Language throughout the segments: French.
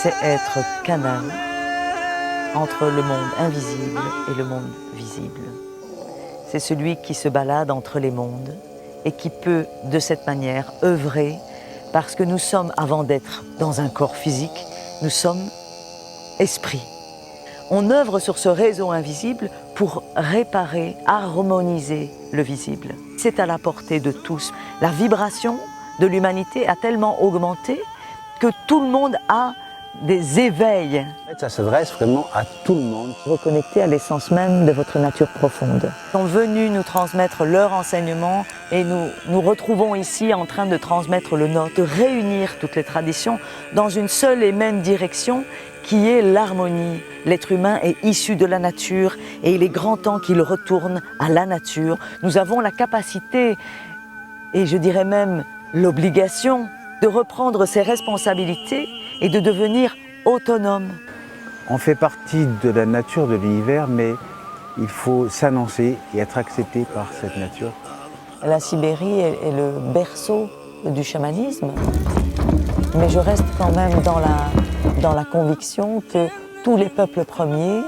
c'est être canal entre le monde invisible et le monde visible. C'est celui qui se balade entre les mondes et qui peut, de cette manière, œuvrer parce que nous sommes, avant d'être dans un corps physique, nous sommes esprit. On œuvre sur ce réseau invisible pour réparer, harmoniser le visible. C'est à la portée de tous. La vibration de l'humanité a tellement augmenté que tout le monde a des éveils. Ça s'adresse vraiment à tout le monde. Reconnecter à l'essence même de votre nature profonde. Ils sont venus nous transmettre leur enseignement et nous retrouvons ici en train de transmettre le nôtre, de réunir toutes les traditions dans une seule et même direction qui est l'harmonie. L'être humain est issu de la nature et il est grand temps qu'il retourne à la nature. Nous avons la capacité, et je dirais même l'obligation, de reprendre ses responsabilités et de devenir autonome. On fait partie de la nature de l'univers, mais il faut s'annoncer et être accepté par cette nature. La Sibérie est le berceau du chamanisme, mais je reste quand même dans la conviction que tous les peuples premiers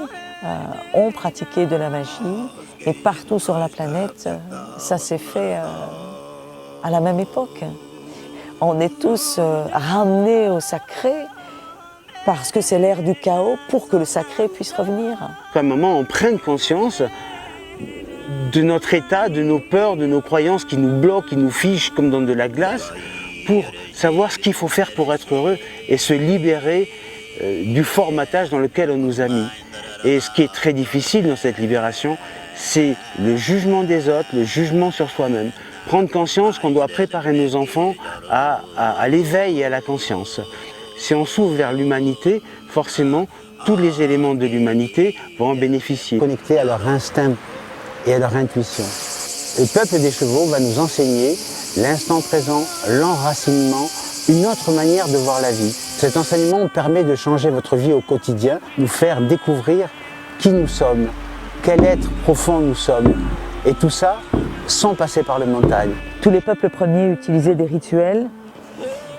ont pratiqué de la magie et partout sur la planète, ça s'est fait à la même époque. On est tous ramenés au sacré parce que c'est l'ère du chaos pour que le sacré puisse revenir. À un moment, on prenne conscience de notre état, de nos peurs, de nos croyances qui nous bloquent, qui nous figent comme dans de la glace, pour savoir ce qu'il faut faire pour être heureux et se libérer du formatage dans lequel on nous a mis. Et ce qui est très difficile dans cette libération, c'est le jugement des autres, le jugement sur soi-même. Prendre conscience qu'on doit préparer nos enfants à l'éveil et à la conscience. Si on s'ouvre vers l'humanité, forcément, tous les éléments de l'humanité vont en bénéficier. Connectés à leur instinct et à leur intuition. Le peuple des chevaux va nous enseigner l'instant présent, l'enracinement, une autre manière de voir la vie. Cet enseignement permet de changer votre vie au quotidien, nous faire découvrir qui nous sommes, quel être profond nous sommes. Et tout ça sans passer par le mental. Tous les peuples premiers utilisaient des rituels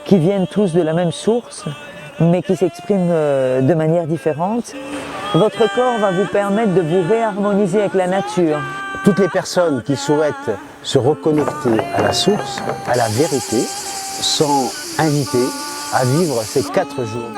qui viennent tous de la même source, mais qui s'expriment de manière différente. Votre corps va vous permettre de vous réharmoniser avec la nature. Toutes les personnes qui souhaitent se reconnecter à la source, à la vérité, sont invitées à vivre ces 4 jours.